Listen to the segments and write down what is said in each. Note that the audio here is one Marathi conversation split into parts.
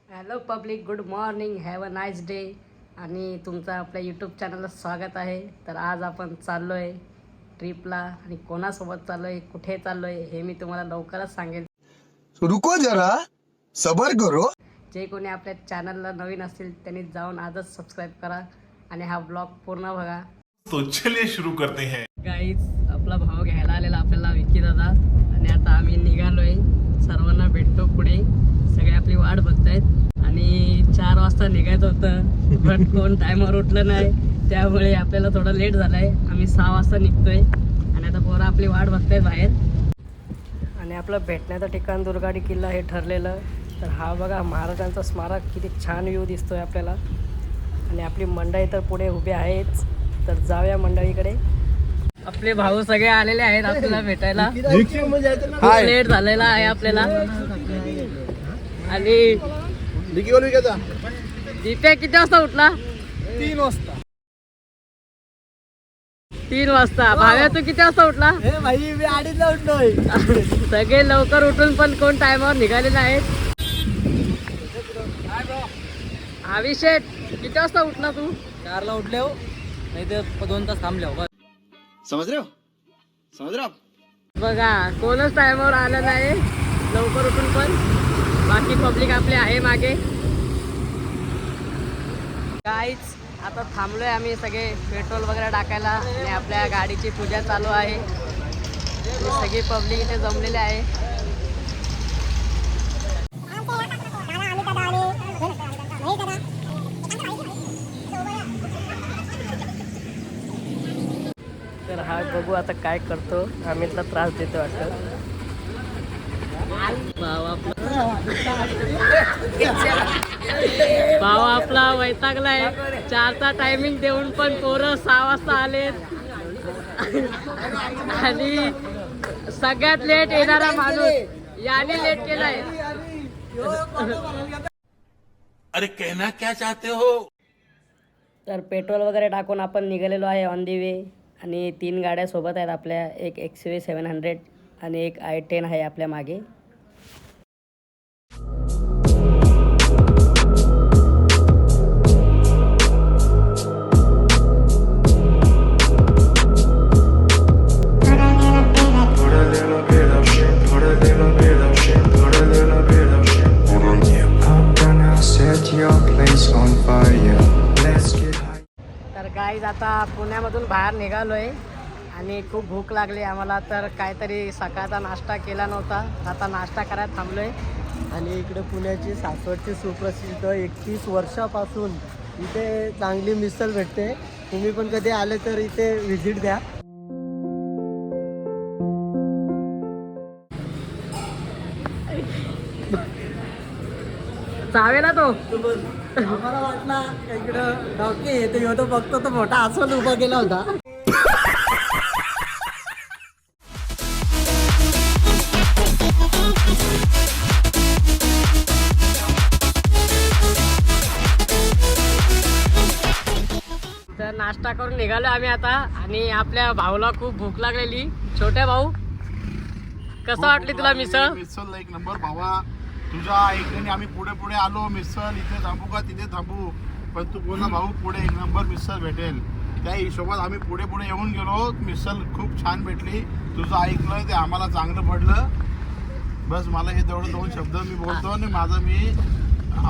Hello public, good morning, have a nice day. आणि तुमचं आपल्या यूट्यूब चॅनलला स्वागत आहे. तर आज आपण चाललो आहे ट्रिपला आणि कोणासोबत चाललो आहे, कुठे चाललो आहे हे मी तुम्हाला लवकरच सांगेन. रुको जरा सबर करो. जे कोणी आपल्या चॅनलला नवीन असतील त्यांनी जाऊन आजच सबस्क्राईब करा आणि हा ब्लॉग पूर्ण बघा. तो चलिए शुरू करते हैं. गाईज, आपला भाव घ्यायला आलेला आपल्याला विकी दादा आणि आता आम्ही निघालोय. सर्वांना भेटतो पुढे, सगळे आपली वाट बघतायत आणि 4 वाजता निघायचं होतं पण कोण टायमावर उठलं नाही, त्यामुळे आपल्याला थोडं लेट झालंय. आम्ही 6 वाजता निघतोय आणि आता पोरं आपली वाट बघतायत बाहेर. आणि आपलं भेटण्याचं ठिकाण दुर्गाडी किल्ला हे ठरलेलं. तर हा बघा महाराजांचा स्मारक, किती छान व्ह्यू दिसतोय आपल्याला. आणि आपली मंडळी तर पुढे उभी आहेच. तर जाऊया मंडळीकडे. आपले भाऊ सगळे आलेले आहेत आपल्याला भेटायला. लेट झालेला आहे आपल्याला. आणि दीप्या किती वाजता उठला? 3 वाजता. 3 वाजता. भाव्या तू किती वाजता उठला? हे भाई मी 2:30ला उठलोय. सगळे लवकर उठून पण कोण टायमावर निघालेले आहेत. अभिषेक किती वाजता उठला तू? 4ला उठले हो, नाही तर 2 तास थांबले हो. समझ रहे हो. बघा कोणच टायमावर आलं नाही लवकर उठून पण. बाकी पब्लिक आपले आहे मागे. काहीच आता थांबलोय आम्ही सगळे पेट्रोल वगैरे टाकायला आणि आपल्या गाडीची पूजा चालू आहे. आणि सगळी पब्लिक इथे जमलेले आहे. तर हा बघू आता काय करतो. अमितला त्रास देतो वाटतं. भाव आपला वैतागलाय. 4चा टायमिंग देऊन पण पोरं 6 वाजता आलेत. आणि सगळ्यात लेट येणारा माणूस याने लेट केलाय. अरे कहना क्या चाहते हो. तर पेट्रोल वगैरे टाकून आपण निघालेलो आहे ऑन दी वे. आणि 3 गाड्या सोबत आहेत आपल्या. एक XUV 700 आणि एक I-10 आहे आपल्या मागे. तर गाईज आता पुण्यामधून बाहेर निघालोय आणि खूप भूक लागली आम्हाला. तर काहीतरी सकाळचा नाश्ता केला नव्हता, आता नाश्ता करायला थांबलोय. आणि इकडे पुण्याची सासवडची सुप्रसिद्ध 31 वर्षापासून इथे चांगली मिसळ भेटते. तुम्ही पण कधी आले तर इथे व्हिजिट द्या. चावेला तो आम्हाला वाटला इकडं डॉकी येते होतो, बघतो तो मोठा अस्वल उभा केला होता. तर नाश्ता करून निघालो आम्ही आता. आणि आपल्या भाऊला खूप भूक लागलेली. छोट्या भाऊ, कसं वाटली तुला मिसळ? मिसळ एक नंबर भावा. तुझ्या ऐकण्याने आम्ही पुढे पुढे आलो. मिसळ इथे थांबू का तिथे थांबू, पण तू बोलला भाऊ पुढे एक नंबर मिसळ भेटेल. त्या हिशोबात आम्ही पुढे पुढे येऊन गेलो. मिसळ खूप छान भेटली. तुझं ऐकलं ते आम्हाला चांगलं पडलं. बस मला हे तेवढं 2 शब्द मी बोलतो आणि माझं मी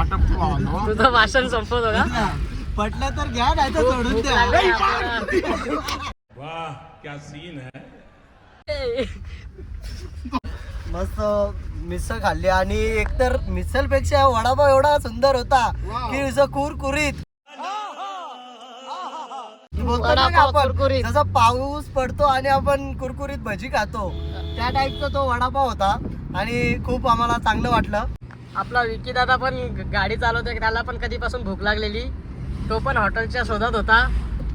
आटपतो आलो. तुझं भाषण संपवतो का? पटलं तर घ्या, नाही तर सोडून द्या. वाह क्या सीन है. मस्त मिसळ खाल्ली. आणि एकतर मिसळ पेक्षा वडापाव एवढा सुंदर होता की असं कुरकुरीत. बोलतो ना वडापाव आपण, कुरकुरीत. जसा पाऊस पडतो आणि आपण कुरकुरीत भजी खातो, त्या टाईपचा तो वडापाव होता. आणि खूप आम्हाला चांगलं वाटलं. आपला विकी दादा पण गाडी चालवतोय. त्याला पण कधीपासून भूक लागलेली. तो पण हॉटेलच्या शोधात होता,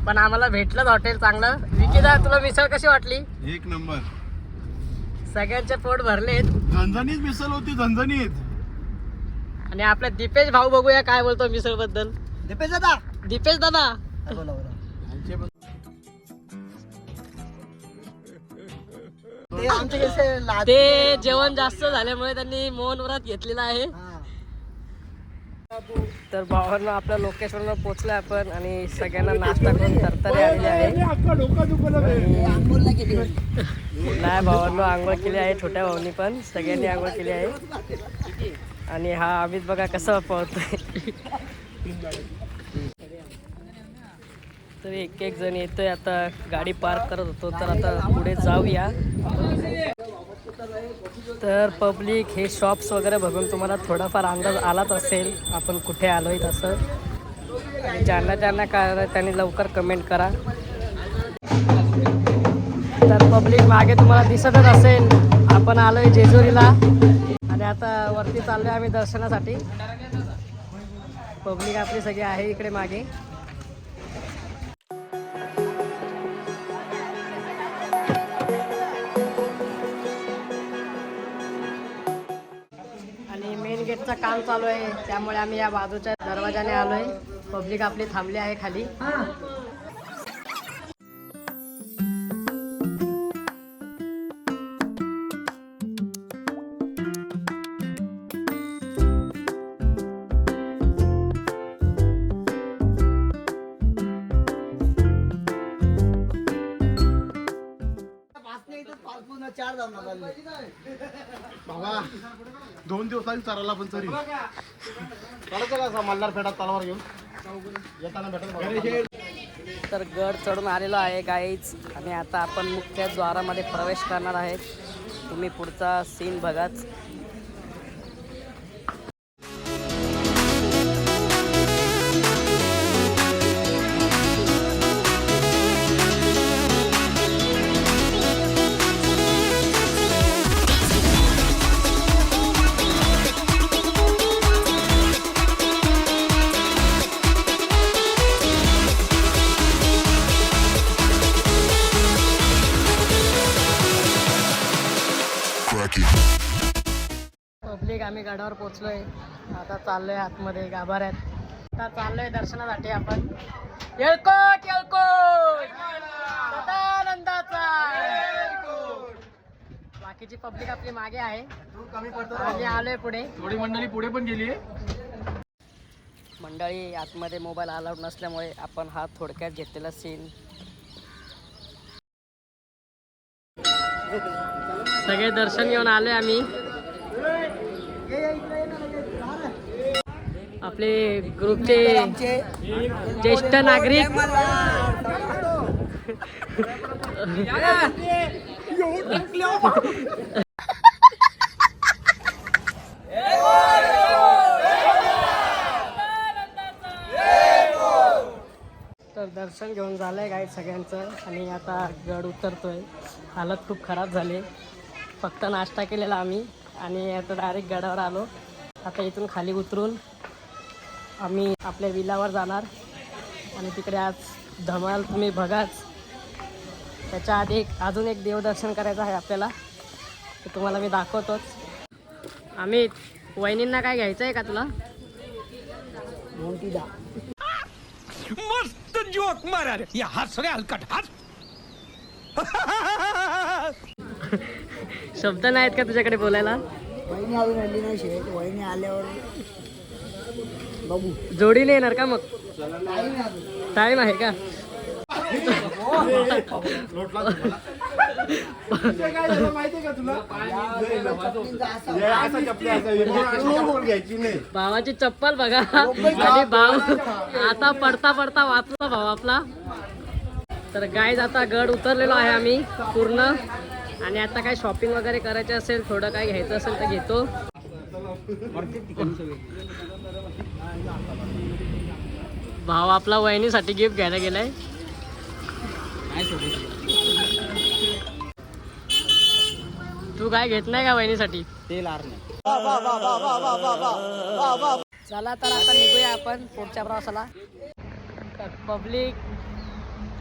पण आम्हाला भेटलंच हॉटेल चांगलं. विकी दादा, तुला मिसळ कशी वाटली? एक नंबर. सगळ्यांचे पोट भरलेत. झणझणीत मिसळ होती, झणझणीत. आणि आपल्या दीपेश भाऊ बघूया काय बोलतो मिसळ बद्दल. दीपेश दादा, दीपेश दादा, बोला बोला. ते आमचे कसे ते जेवण जास्त झाल्यामुळे त्यांनी मौन व्रत घेतलेलं आहे. तर भावांना आपल्या लोकेशनवर पोहोचलोय आपण आणि सगळ्यांना नाश्ता करून तरतरी आलेली आहे. नाही भावांना आंघोळ केली आहे, छोट्या भाऊनी पण सगळ्यांनी आंघोळ केली आहे. आणि हा अमित बघा कसा पळतोय. तर एक एक जण येतोय. आता गाडी पार्क करत होतो तर आता पुढे जाऊया. तर पब्लिक हे शॉप्स वगैरे बघून तुम्हाला थोडाफार अंदाज आलाच असेल आपण कुठे आलोय तसं. आणि ज्यांना काय त्यांनी लवकर कमेंट करा. तर पब्लिक मागे तुम्हाला दिसतच असेल आपण आलोय जेजुरीला आणि आता वरती चाललोय आम्ही दर्शनासाठी. पब्लिक आपली सगळी आहे इकडे मागे. आणि मेन गेटचं काम चालू आहे त्यामुळे आम्ही या बाजूच्या दरवाजाने आलोय. पब्लिक आपली थांबली आहे खाली. बाबा 2 दिवसांनी चालला पण तरी चालायचं का मल्हार फेडा तलवार घेऊन येताना भेटत. तर गड चढून आलेलो आहे गाईज आणि आता आपण मुख्य द्वारामध्ये प्रवेश करणार आहेत. तुम्ही पुढचा सीन बघाच. पब्लिक आम्ही गडावर पोहोचलोय. आता चाललोय आतमध्ये गाभाऱ्यात. आता चाललोय दर्शनासाठी आपण. येळकोट येळकोट सदानंदाचा. बाकीची पब्लिक आपली मागे आहे. आम्ही आलोय पुढे. थोडी मंडळी पुढे पण गेली. मंडळी आतमध्ये मोबाईल अलाउड नसल्यामुळे आपण हा थोडक्यात घेतलेला सीन. सगळे दर्शन घेऊन आलोय आम्ही. आपले ग्रुपचे ज्येष्ठ नागरिक तर दर्शन घेऊन झालंय काय सगळ्यांचं आणि आता गड उतरतोय. हालत खूप खराब झाली. फक्त नाश्ता केलेला आम्ही आणि आता डायरेक्ट गडावर आलो. आता इथून खाली उतरून आम्ही आपल्या विलावर जाणार आणि तिकडे आज धमाल तुम्ही बघाच. त्याच्या आधी अजून एक देवदर्शन करायचं आहे आपल्याला, ते तुम्हाला मी दाखवतोच. अमित वहिनींना काय घ्यायचं आहे का तुला? मस्त जोक मारा रे या हात सगळे हलकट हात. शब्द नाहीत का तुझ्याकडे बोलायला? वहिनी अजून आली नाही शेट. वहिनी आल्यावर बघू. जोडीने येणार का मग? टाइम आहे का? माहितीये का तुला भावाची चप्पल बघा. आणि भाव आता पडता पडता वाचला भाव आपला. तर गाईज आता गड उतरलेलो आहे आम्ही पूर्ण. आणि आता काय शॉपिंग वगैरे करायचं असेल, थोडं काय घ्यायचं असेल तर घेतो. भाव आपला वहिनीसाठी गिफ्ट घ्यायला गेलाय. तू काय घेत नाही का वहिनीसाठी? चला तर आता निघूया आपण पुढच्या प्रवासाला. पब्लिक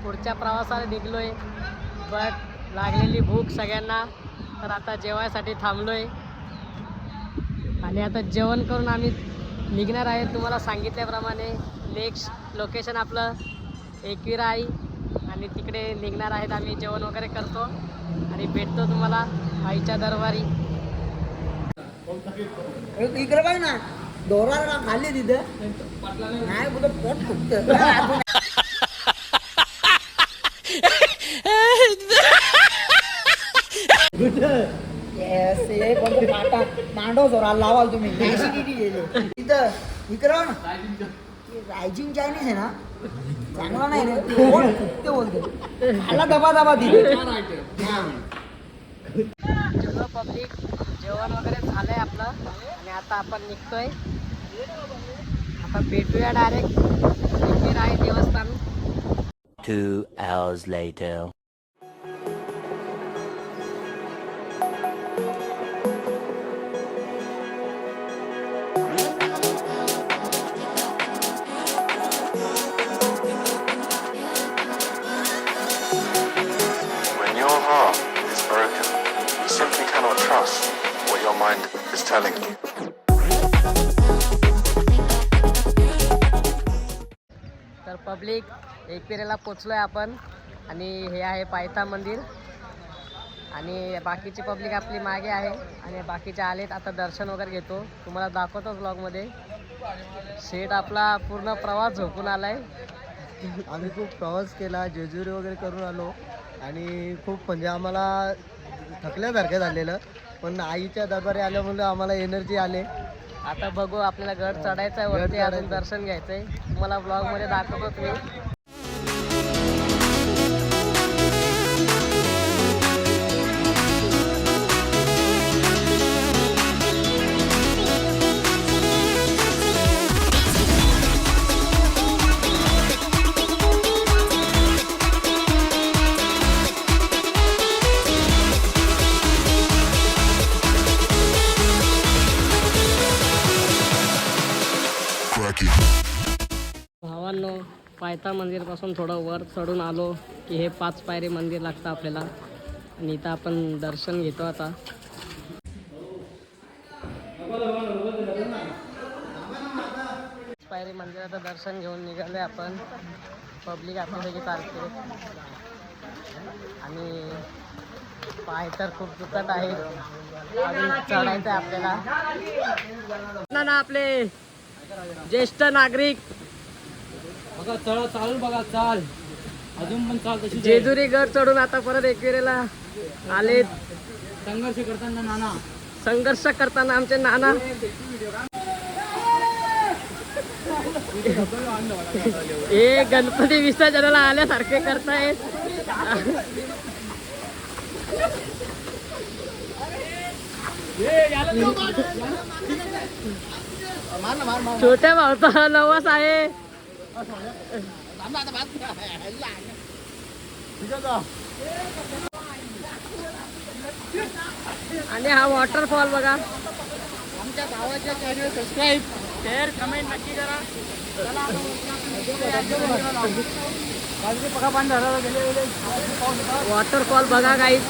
पुढच्या प्रवासाला निघलोय. बट लागलेली भूक सगळ्यांना, तर आता जेवायसाठी थांबलोय. आणि आता जेवण करून आम्ही निघणार आहे. तुम्हाला सांगितल्याप्रमाणे नेक्स्ट लोकेशन आपलं एकविराई आणि तिकडे निघणार आहेत आम्ही. जेवण वगैरे करतो आणि भेटतो तुम्हाला आईच्या दरबारी. इकडे बघ ना. दोरा खाल्ली तिथे नाही कुठं पोट फुटत मांडव जोराला लावाल तुम्ही गेले तिथं विक्रम रायजिंग चायनीज आहे ना चांगला नाही रे पोट फुटते बोलते मला दबा दबा दिले चलो पब्लिक जेवण वगैरे झालंय आपलं आणि आता आपण निघतोय. आता भेटूया डायरेक्ट आहे देवस्थान. 2 hours later. When your heart is broken, you simply cannot trust what your mind is telling you. तर पब्लिक एकविरेला पोचलोय आपण आणि हे आहे पायथा मंदिर आणि बाकीची पब्लिक आपली मागे आहे आणि बाकीचे आलेत. आता दर्शन वगैरे घेतो, तुम्हाला दाखवतोच ब्लॉगमध्ये. शेट आपला पूर्ण प्रवास झोपून आलाय. आम्ही खूप प्रवास केला, जेजुरी वगैरे करून आलो आणि खूप म्हणजे आम्हाला थकल्यासारखं झालेलं, पण आईच्या दरबारी आल्यामुळे आम्हाला एनर्जी आले. आता बघू, आपल्याला गड चढायचं आहे वरती, अजून दर्शन घ्यायचंय. तुम्हाला ब्लॉगमध्ये दाखवतो मी. भावांनो, पायथा मंदिरपासून थोडं वर चढून आलो की हे 5 पायरी मंदिर लागतं आपल्याला आणि इथं आपण दर्शन घेतो. आता पायरी मंदिराचं दर्शन घेऊन निघाले आपण. पब्लिक आपल्यापैकी चालते आणि पाय तर खूप दुखत आहे. अजून चढायचं आहे आपल्याला ना. आपले ज्येष्ठ नागरिक बघा चढ चालू बघा चाल अजून पण चाल तशी जेजुरी गड चढून आता परत एकविरेला आले. संघर्ष करताना आमचे नाना हे गणपती विसर्जनाला आल्यासारखे करतायत. छोट्या भाऊचा नवस आहे. आणि हा वॉटरफॉल बघा. आमच्या भावाच्या चॅनल सबस्क्राईब शेअर कमेंट नक्की करा. वॉटरफॉल बघा गाईज.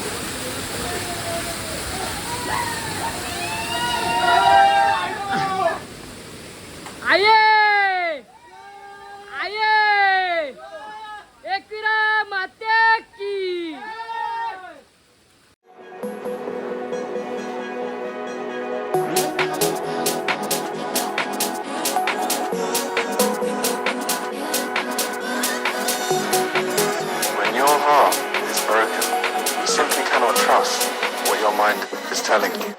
आये आये एकविरा माते की. When your heart is broken, you simply cannot trust what your mind is telling you.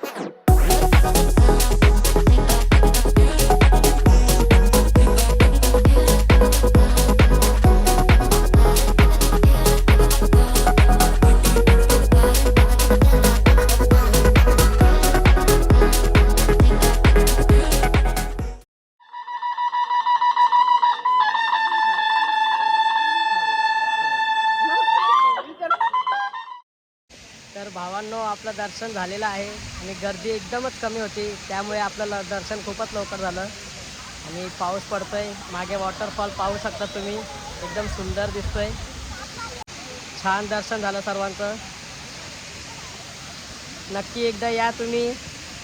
तर भावांनो, आपलं दर्शन झालेलं आहे आणि गर्दी एकदमच कमी होती, त्यामुळे आपलं दर्शन खूपच लवकर झालं. आणि पाऊस पडतोय, मागे वॉटरफॉल पाहू शकता तुम्ही, एकदम सुंदर दिसतोय. छान दर्शन झालं सर्वांचं. नक्की एकदा या तुम्ही,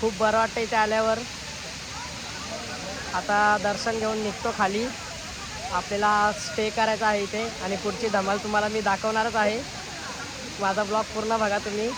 खूप बरं वाटतं इथे आल्यावर. आता दर्शन घेऊन निघतो खाली. आपल्याला स्टे करायचा आहे इथे आणि पुढची धमाल तुम्हाला मी दाखवणारच आहे. माझा ब्लॉग पूर्ण बघा तुम्ही.